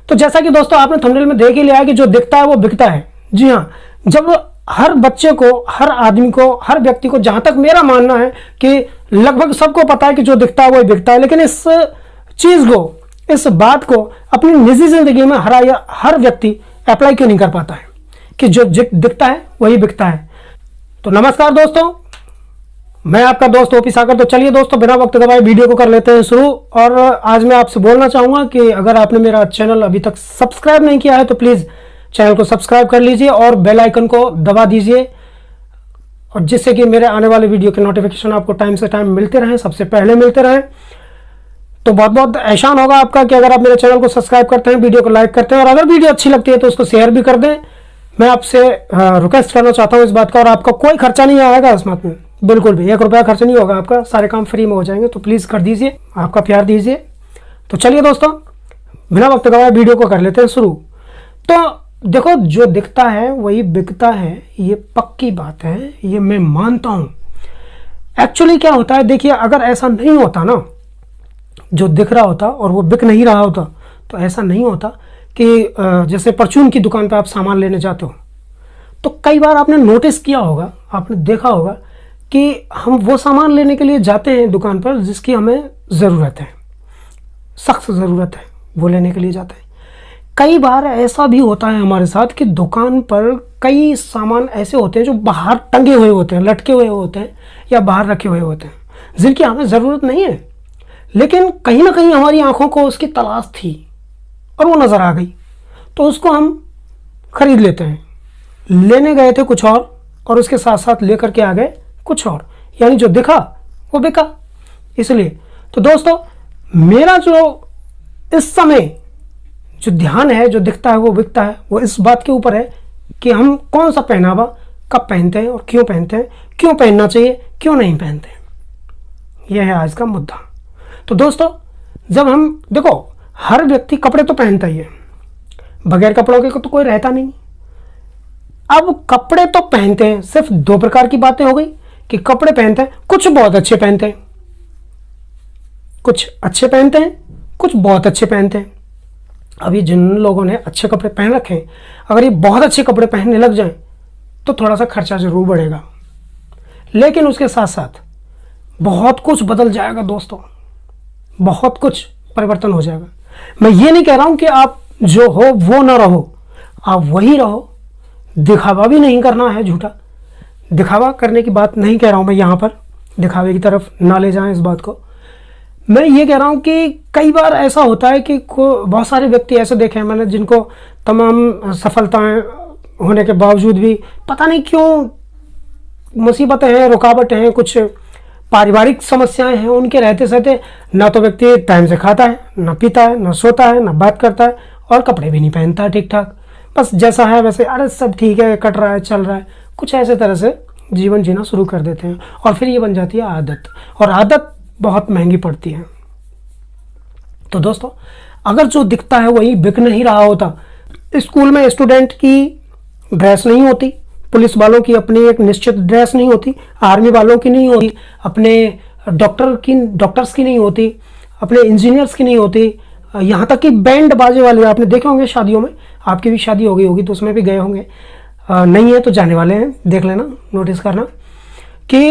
तो जैसा कि दोस्तों आपने थंबनेल में देख ही लिया है कि जो दिखता है वो बिकता है। जी हाँ, जब हर बच्चे को, हर आदमी को, हर व्यक्ति को, जहां तक मेरा मानना है कि लगभग सबको पता है कि जो दिखता है वो बिकता है, लेकिन इस चीज को, इस बात को अपनी निजी जिंदगी में हर व्यक्ति अप्लाई क्यों नहीं कर पाता है कि जो दिखता है वही बिकता है। तो नमस्कार दोस्तों, मैं आपका दोस्त ओपी सागर। तो चलिए दोस्तों, बिना वक्त गवाए वीडियो को कर लेते हैं शुरू। और आज मैं आपसे बोलना चाहूंगा कि अगर आपने मेरा चैनल अभी तक सब्सक्राइब नहीं किया है तो प्लीज चैनल को सब्सक्राइब कर लीजिए और बेल आइकन को दबा दीजिए, और जिससे कि मेरे आने वाले वीडियो के नोटिफिकेशन आपको टाइम से टाइम मिलते रहें, सबसे पहले मिलते रहें। तो बहुत बहुत एहसान होगा आपका कि अगर आप मेरे चैनल को सब्सक्राइब करते हैं, वीडियो को लाइक करते हैं, और अगर वीडियो अच्छी लगती है तो उसको शेयर भी कर दें। मैं आपसे रिक्वेस्ट करना चाहता हूं इस बात का, और आपका कोई खर्चा नहीं आएगा इस बात में, बिल्कुल भी 1 रुपया खर्च नहीं होगा आपका, सारे काम फ्री में हो जाएंगे। तो प्लीज़ कर दीजिए, आपका प्यार दीजिए। तो चलिए दोस्तों, बिना वक्त गवाए वीडियो को कर लेते हैं शुरू। तो देखो, जो दिखता है वही बिकता है, ये पक्की बात है, ये मैं मानता हूँ। एक्चुअली क्या होता है, देखिए, अगर ऐसा नहीं होता ना, जो दिख रहा होता और वो बिक नहीं रहा होता, तो ऐसा नहीं होता कि जैसे परचून की दुकान पे आप सामान लेने जाते हो, तो कई बार आपने नोटिस किया होगा, आपने देखा होगा कि हम वो सामान लेने के लिए जाते हैं दुकान पर जिसकी हमें ज़रूरत है, सख्त ज़रूरत है, वो लेने के लिए जाते हैं। कई बार ऐसा भी होता है हमारे साथ कि दुकान पर कई सामान ऐसे होते हैं जो बाहर टंगे हुए होते हैं, लटके हुए होते हैं, या बाहर रखे हुए होते हैं, जिनकी हमें ज़रूरत नहीं है, लेकिन कहीं ना कहीं हमारी आंखों को उसकी तलाश थी और वो नज़र आ गई, तो उसको हम खरीद लेते हैं। लेने गए थे कुछ और उसके साथ साथ लेकर के आ गए कुछ और, यानी जो दिखा वो बिका। इसलिए तो दोस्तों, मेरा जो इस समय जो ध्यान है, जो दिखता है वो बिकता है, वो इस बात के ऊपर है कि हम कौन सा पहनावा कब पहनते हैं और क्यों पहनते हैं, क्यों पहनना चाहिए, क्यों नहीं पहनते, यह है आज का मुद्दा। तो दोस्तों, जब हम देखो, हर व्यक्ति कपड़े तो पहनता ही है, बगैर कपड़ों के तो कोई रहता नहीं। अब कपड़े तो पहनते हैं, सिर्फ 2 प्रकार की बातें हो गई कि कपड़े पहनते हैं, कुछ बहुत अच्छे पहनते हैं, कुछ अच्छे पहनते हैं, कुछ बहुत अच्छे पहनते हैं। अभी जिन लोगों ने अच्छे कपड़े पहन रखे हैं, अगर ये बहुत अच्छे कपड़े पहनने लग जाएं तो थोड़ा सा खर्चा जरूर बढ़ेगा, लेकिन उसके साथ साथ बहुत कुछ बदल जाएगा दोस्तों, बहुत कुछ परिवर्तन हो जाएगा। मैं ये नहीं कह रहा हूं कि आप जो हो वो ना रहो, आप वही रहो। दिखावा भी नहीं करना है, झूठा दिखावा करने की बात नहीं कह रहा हूं मैं, यहां पर दिखावे की तरफ ना ले जाएं इस बात को। मैं ये कह रहा हूं कि कई बार ऐसा होता है कि बहुत सारे व्यक्ति ऐसे देखे हैं मैंने, जिनको तमाम सफलताएं होने के बावजूद भी पता नहीं क्यों मुसीबतें हैं, रुकावटें हैं, कुछ पारिवारिक समस्याएं हैं, उनके रहते सहते ना तो व्यक्ति टाइम से खाता है, ना पीता है, ना सोता है, ना बात करता है, और कपड़े भी नहीं पहनता है ठीक ठाक, बस जैसा है वैसे, अरे सब ठीक है, कट रहा है, चल रहा है, कुछ ऐसे तरह से जीवन जीना शुरू कर देते हैं, और फिर ये बन जाती है आदत, और आदत बहुत महंगी पड़ती है। तो दोस्तों, अगर जो दिखता है वही बिक नहीं रहा होता, स्कूल में स्टूडेंट की ड्रेस नहीं होती, पुलिस वालों की अपनी एक निश्चित ड्रेस नहीं होती, आर्मी वालों की नहीं होती, अपने डॉक्टर्स की नहीं होती, अपने इंजीनियर्स की नहीं होती, यहाँ तक कि बैंड बाजे वाले आपने देखे होंगे शादियों में, आपकी भी शादी हो गई होगी तो उसमें भी गए होंगे, नहीं है तो जाने वाले हैं, देख लेना, नोटिस करना कि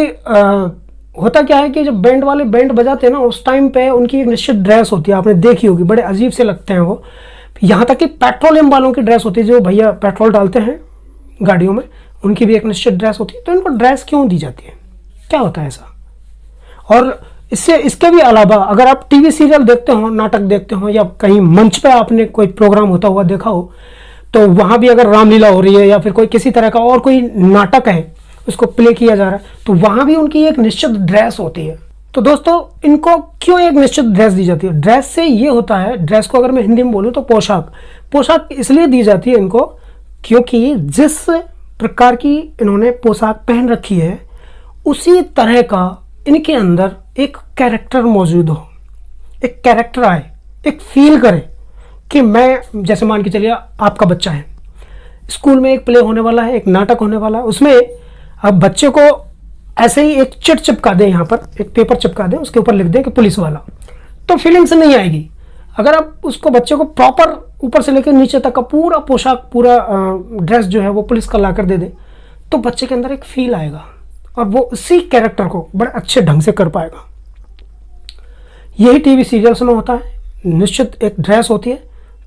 होता क्या है कि जब बैंड वाले बैंड बजाते हैं ना, उस टाइम पे उनकी एक निश्चित ड्रेस होती है, आपने देखी होगी, बड़े अजीब से लगते हैं वो। यहाँ तक कि पेट्रोलियम वालों की ड्रेस होती है, जो भैया पेट्रोल डालते हैं गाड़ियों में, उनकी भी एक निश्चित ड्रेस होती है। तो इनको ड्रेस क्यों दी जाती है, क्या होता है ऐसा? और इसके भी अलावा अगर आप टीवी सीरियल देखते हो, नाटक देखते हो, या कहीं मंच पे आपने कोई प्रोग्राम होता हुआ देखा हो, तो वहां भी अगर रामलीला हो रही है या फिर कोई किसी तरह का और कोई नाटक है, उसको प्ले किया जा रहा है, तो वहां भी उनकी एक निश्चित ड्रेस होती है। तो दोस्तों, इनको क्यों एक निश्चित ड्रेस दी जाती है? ड्रेस से ये होता है, ड्रेस को अगर मैं हिंदी में बोलूं तो पोशाक इसलिए दी जाती है इनको, क्योंकि जिस प्रकार की इन्होंने पोशाक पहन रखी है, उसी तरह का इनके अंदर एक कैरेक्टर मौजूद हो, एक कैरेक्टर आए, एक फील करे कि मैं, जैसे मान के चलिए आपका बच्चा है, स्कूल में एक प्ले होने वाला है, एक नाटक होने वाला है, उसमें अब बच्चे को ऐसे ही एक चिट चिपका दें, यहाँ पर एक पेपर चिपका दें, उसके ऊपर लिख दें कि पुलिस वाला, तो फीलिंग्स नहीं आएगी। अगर आप उसको बच्चे को प्रॉपर ऊपर से लेकर नीचे तक का पूरा पोशाक, पूरा ड्रेस जो है वो पुलिस का ला कर दे दे, तो बच्चे के अंदर एक फील आएगा और वो उसी कैरेक्टर को बड़े अच्छे ढंग से कर पाएगा। यही टीवी सीरियल्स में होता है। निश्चित एक ड्रेस होती है,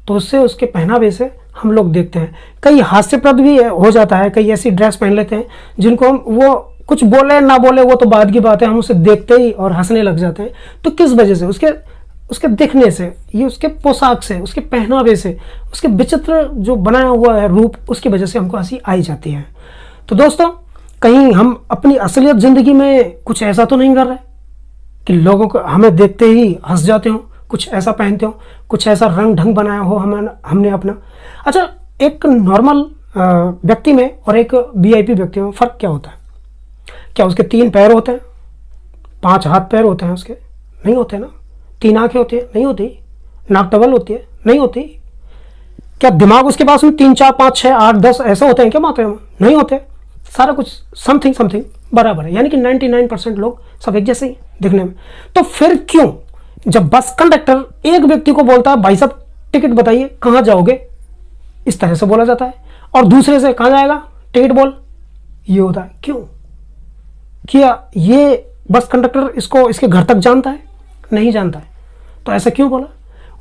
तो उससे, उसके पहनावे से हम लोग देखते हैं। कई हास्यप्रद भी हो जाता है, कई ऐसी ड्रेस पहन लेते हैं जिनको हम, वो कुछ बोले ना बोले वो तो बाद की बात है, हम उसे देखते ही और हंसने लग जाते हैं। तो किस वजह से? उसके दिखने से, ये उसके पोशाक से, उसके पहनावे से, उसके विचित्र जो बनाया हुआ है रूप, उसकी वजह से हमको हंसी आई जाती है। तो दोस्तों, कहीं हम अपनी असलियत ज़िंदगी में कुछ ऐसा तो नहीं कर रहे कि लोगों को हमें देखते ही हंस जाते हो, कुछ ऐसा पहनते हो, कुछ ऐसा रंग ढंग बनाया हो हमने अपना। अच्छा, एक नॉर्मल व्यक्ति में और एक वीआईपी व्यक्ति में फ़र्क क्या होता है? क्या उसके 3 पैर होते हैं, 5 हाथ पैर होते हैं उसके? नहीं होते ना। 3 आंखें होती है? नहीं होती। नाक डबल होती है? नहीं होती। क्या दिमाग उसके पास में 3, 4, 5, 6, 8, 10 ऐसे होते हैं क्या मात्रा में? नहीं होते। सारा कुछ समथिंग बराबर है, यानी कि 99% लोग सब एक जैसे ही दिखने में। तो फिर क्यों जब बस कंडक्टर एक व्यक्ति को बोलता है भाई साहब टिकट बताइए कहाँ जाओगे, इस तरह से बोला जाता है, और दूसरे से कहाँ जाएगा, टिकट बोल, ये होता है। क्यों? क्या ये बस कंडक्टर इसको इसके घर तक जानता है? नहीं जानता है। तो ऐसा क्यों बोला?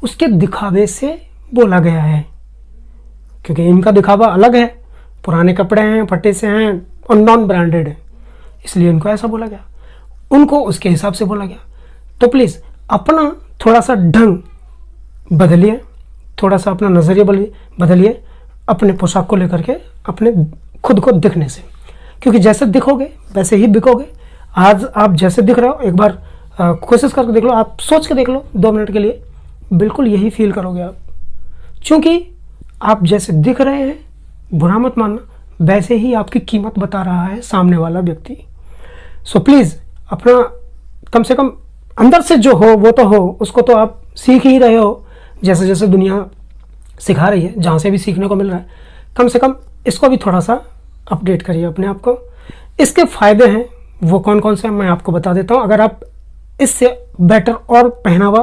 उसके दिखावे से बोला गया है, क्योंकि इनका दिखावा अलग है, पुराने कपड़े हैं, फटे से हैं और नॉन ब्रांडेड है, इसलिए इनको ऐसा बोला गया, उनको उसके हिसाब से बोला गया। तो प्लीज़ अपना थोड़ा सा ढंग बदलिए, थोड़ा सा अपना नज़रिया बदलिए अपने पोशाक को लेकर के, अपने खुद को दिखने से, क्योंकि जैसे दिखोगे वैसे ही बिकोगे। आज आप जैसे दिख रहे हो, एक बार कोशिश करके देख लो, आप सोच के देख लो 2 मिनट के लिए, बिल्कुल यही फील करोगे आप। क्योंकि आप जैसे दिख रहे हैं, बुरा मत मानना, वैसे ही आपकी कीमत बता रहा है सामने वाला व्यक्ति। सो प्लीज़ अपना कम से कम अंदर से जो हो वो तो हो, उसको तो आप सीख ही रहे हो, जैसे जैसे दुनिया सिखा रही है, जहाँ से भी सीखने को मिल रहा है, कम से कम इसको भी थोड़ा सा अपडेट करिए अपने आप को। इसके फ़ायदे हैं वो कौन कौन से हैं मैं आपको बता देता हूँ। अगर आप इससे बेटर और पहनावा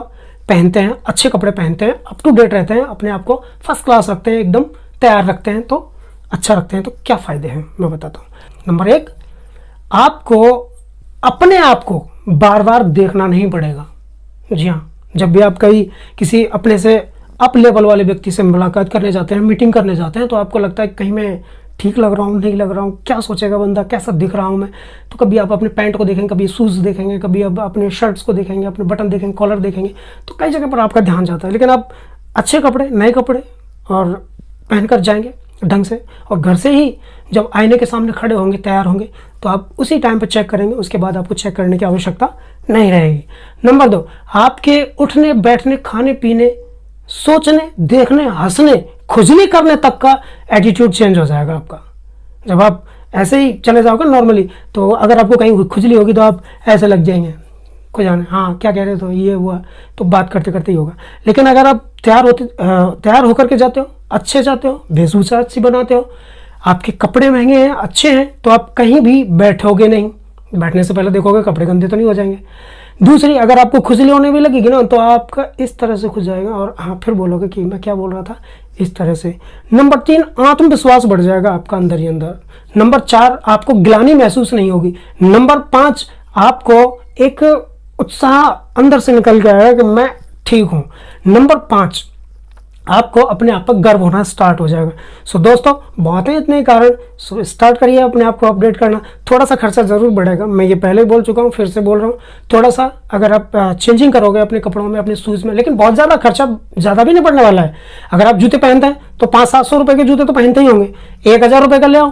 पहनते हैं, अच्छे कपड़े पहनते हैं, अप टू डेट रहते हैं, अपने आप को फर्स्ट क्लास रखते हैं, एकदम तैयार रखते हैं, तो अच्छा रखते हैं, तो क्या फ़ायदे हैं मैं बताता हूँ। नंबर 1, आपको अपने आप को बार बार देखना नहीं पड़ेगा। जी हाँ, जब भी आप किसी अपने से अप लेवल वाले व्यक्ति से मुलाकात करने जाते हैं, मीटिंग करने जाते हैं, तो आपको लगता है कहीं मैं ठीक लग रहा हूँ, नहीं लग रहा हूँ, क्या सोचेगा बंदा, कैसा दिख रहा हूँ मैं। तो कभी आप अपने पैंट को देखेंगे, कभी शूज़ देखेंगे, कभी आप अपने शर्ट्स को देखेंगे, अपने बटन देखेंगे, कॉलर देखेंगे, तो कई जगह पर आपका ध्यान जाता है। लेकिन आप अच्छे कपड़े, नए कपड़े और पहनकर जाएंगे ढंग से, और घर से ही जब आईने के सामने खड़े होंगे, तैयार होंगे, तो आप उसी टाइम पर चेक करेंगे, उसके बाद आपको चेक करने की आवश्यकता नहीं रहेगी। नंबर 2, आपके उठने बैठने, खाने पीने, सोचने, देखने, हंसने, खुजली करने तक का एटीट्यूड चेंज हो जाएगा आपका। जब आप ऐसे ही चले जाओगे नॉर्मली, तो अगर आपको कहीं खुजली होगी तो आप ऐसे लग जाएंगे खुजाने, हाँ क्या कह रहे थे, ये हुआ, तो बात करते करते ही होगा। लेकिन अगर आप तैयार होकर के जाते हो, अच्छे जाते हो, वेशभूषा अच्छी बनाते हो, आपके कपड़े महंगे हैं, अच्छे हैं, तो आप कहीं भी बैठोगे नहीं, बैठने से पहले देखोगे कपड़े गंदे तो नहीं हो जाएंगे। दूसरी, अगर आपको खुजली होने भी लगेगी ना, तो आपका इस तरह से खुज जाएगा और हाँ फिर बोलोगे कि मैं क्या बोल रहा था, इस तरह से। नंबर 3, आत्मविश्वास बढ़ जाएगा आपका अंदर ही अंदर। नंबर 4, आपको ग्लानि महसूस नहीं होगी। नंबर 5, आपको एक उत्साह अंदर से निकल के आएगा कि मैं ठीक हूँ। नंबर 5, आपको अपने आप पर गर्व होना स्टार्ट हो जाएगा। सो दोस्तों, बहुत है इतने कारण, सो स्टार्ट करिए अपने आप को अपडेट करना। थोड़ा सा खर्चा ज़रूर बढ़ेगा, मैं ये पहले बोल चुका हूँ, फिर से बोल रहा हूँ, थोड़ा सा अगर आप चेंजिंग करोगे अपने कपड़ों में, अपने शूज़ में, लेकिन बहुत ज़्यादा खर्चा ज़्यादा भी नहीं पड़ने वाला है। अगर आप जूते पहनते हैं तो 500-700 रुपये के जूते तो पहनते ही होंगे, 1000 रुपये का ले आओ,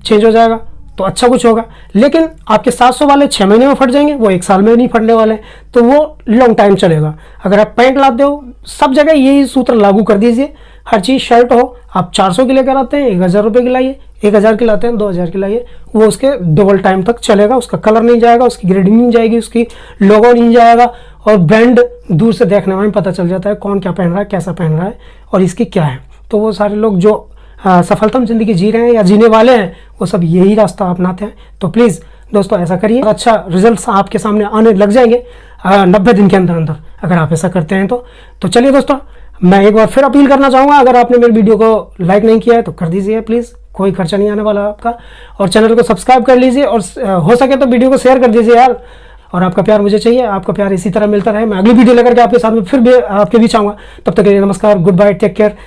चेंज हो जाएगा तो अच्छा कुछ होगा। लेकिन आपके 700 वाले 6 महीने में फट जाएंगे, वो 1 साल में नहीं फटने वाले, तो वो लॉन्ग टाइम चलेगा। अगर आप पैंट लाते हो, सब जगह यही सूत्र लागू कर दीजिए, हर चीज़ शर्ट हो, आप 400 की लेकर आते हैं, 1000 रुपये की लाइए, 1000 की लाते हैं, 2000 की लाइए, वो उसके डबल टाइम तक चलेगा, उसका कलर नहीं जाएगा, उसकी ग्रेडिंग नहीं जाएगी, उसकी लोगो नहीं जाएगा, और ब्रांड दूर से देखने में पता चल जाता है कौन क्या पहन रहा है, कैसा पहन रहा है और इसकी क्या है। तो वो सारे लोग जो सफलतम जिंदगी जी रहे हैं या जीने वाले हैं, वो सब यही रास्ता अपनाते हैं। तो प्लीज़ दोस्तों ऐसा करिए, अच्छा रिजल्ट्स आपके सामने आने लग जाएंगे 90 दिन के अंदर अंदर, अगर आप ऐसा करते हैं तो चलिए दोस्तों, मैं एक बार फिर अपील करना चाहूँगा, अगर आपने मेरी वीडियो को लाइक नहीं किया है तो कर दीजिए प्लीज़, कोई खर्चा नहीं आने वाला आपका। और चैनल को सब्सक्राइब कर लीजिए और हो सके तो वीडियो को शेयर कर दीजिए यार। और आपका प्यार मुझे चाहिए, आपका प्यार इसी तरह मिलता रहे। मैं अगली वीडियो लेकर के आपके साथ में फिर भी आपके बीच आऊँगा। तब तक के लिए नमस्कार, गुड बाय, टेक केयर।